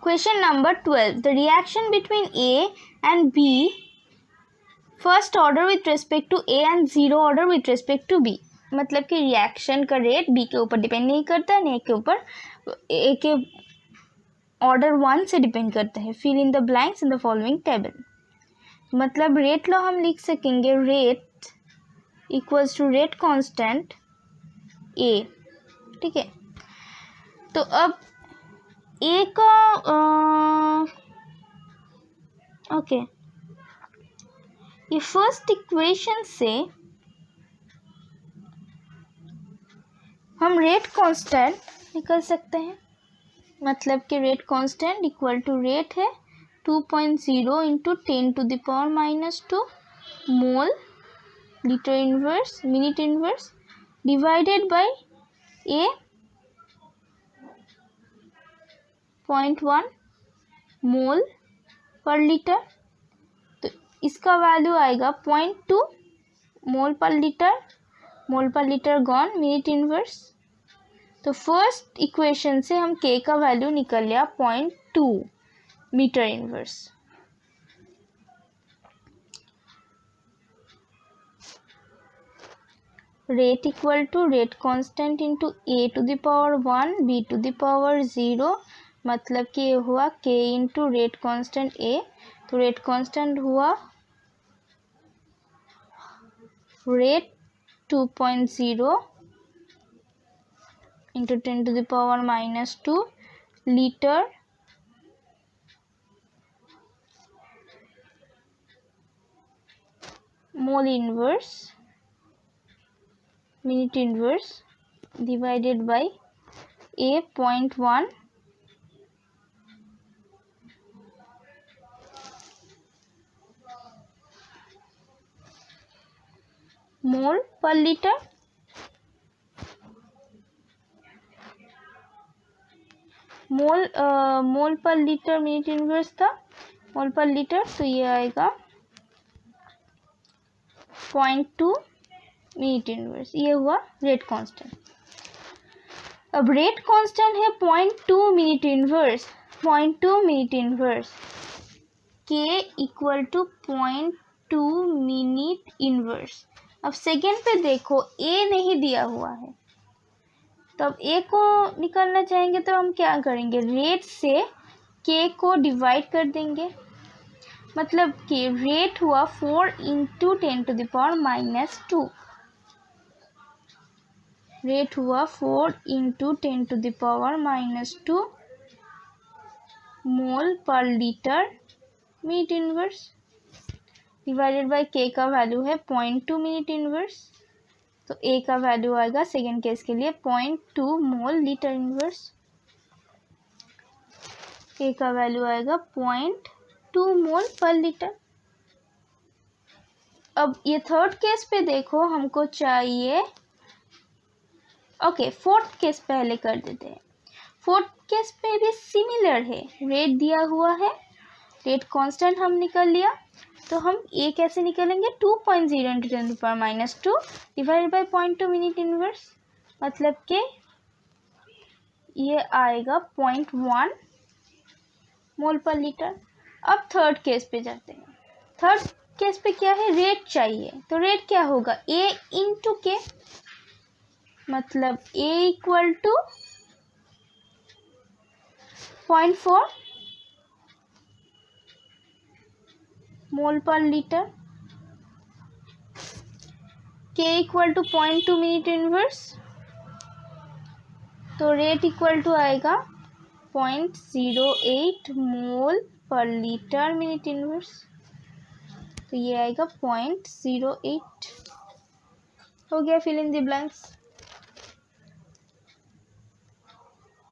Question number 12. The reaction between A and B, first order with respect to A and zero order with respect to B. मतलब कि reaction का rate B के ऊपर depend नहीं करता, न A के ऊपर A के ऑर्डर 1 से डिपेंड करता है. Fill in the blanks in the following table. मतलब रेट लॉ हम लिख सकेंगे rate equals to rate constant A. ठीक है. तो अब ए का ओके, ये फर्स्ट इक्वेशन से हम रेट कांस्टेंट निकल सकते हैं. मतलब कि rate constant equal to rate है 2.0 into 10⁻⁻² mole litre inverse minute inverse divided by a 0.1 mole पर लीटर. तो इसका वैल्यू आएगा 0.2 मोल पर लीटर गॉन मिनट इनवर्स. तो फर्स्ट इक्वेशन से हम के का वैल्यू निकल लिया 0.2 metre inverse. Rate equal to rate constant into a to the power 1 b to the power 0. मतलब कि ये हुआ k into rate constant a. तो रेट कांस्टेंट हुआ rate 2.0 into 10⁻⁻² litre mole inverse minute inverse divided bye a 0.1 mole पर litre. मोल पर litre minute inverse था, मोल पर लीटर. तो ये आएगा 0.2 मिनट इनवर्स. ये हुआ रेट कांस्टेंट. अब रेट कांस्टेंट है 0.2 minute inverse. 0.2 minute inverse k equal to 0.2 minute inverse. अब सेकेंड पे देखो a नहीं दिया हुआ है, तो अब a को निकालना चाहेंगे तो हम क्या करेंगे, रेट से k को डिवाइड कर देंगे. मतलब कि रेट हुआ 4 इंटू 10⁻⁻². रेट हुआ 4 इंटू 10⁻⁻² मोल पर litre minute inverse divided bye k का वैल्यू है 0.2 मिनट इनवर्स. तो a का वैल्यू आएगा सेकेंड केस के लिए 0.2 मोल लीटर इनवर्स. a का वैल्यू आएगा 0.2 मोल पर लीटर. अब ये थर्ड केस पे देखो, हमको चाहिए ओके फोर्थ केस पहले कर देते हैं. फोर्थ केस पे भी सिमिलर है, रेट दिया हुआ है, रेट कांस्टेंट हम निकल लिया. तो हम a कैसे निकलेंगे, 2.0 into 10⁻⁻² divided by 0.2 minute inverse. मतलब कि ये आएगा 0.1 मोल पर लीटर. अब थर्ड केस पे जाते हैं. थर्ड केस पे क्या है, रेट चाहिए. तो रेट क्या होगा, a इंटू के. मतलब a इक्वल टू 0.4 मोल पर litre. k equal to 0.2 minute inverse. तो रेट इक्वल टू आएगा 0.08 मोल पर लीटर मिनट इनवर्स. तो ये आएगा 0.08. हो गया. Fill in the blanks.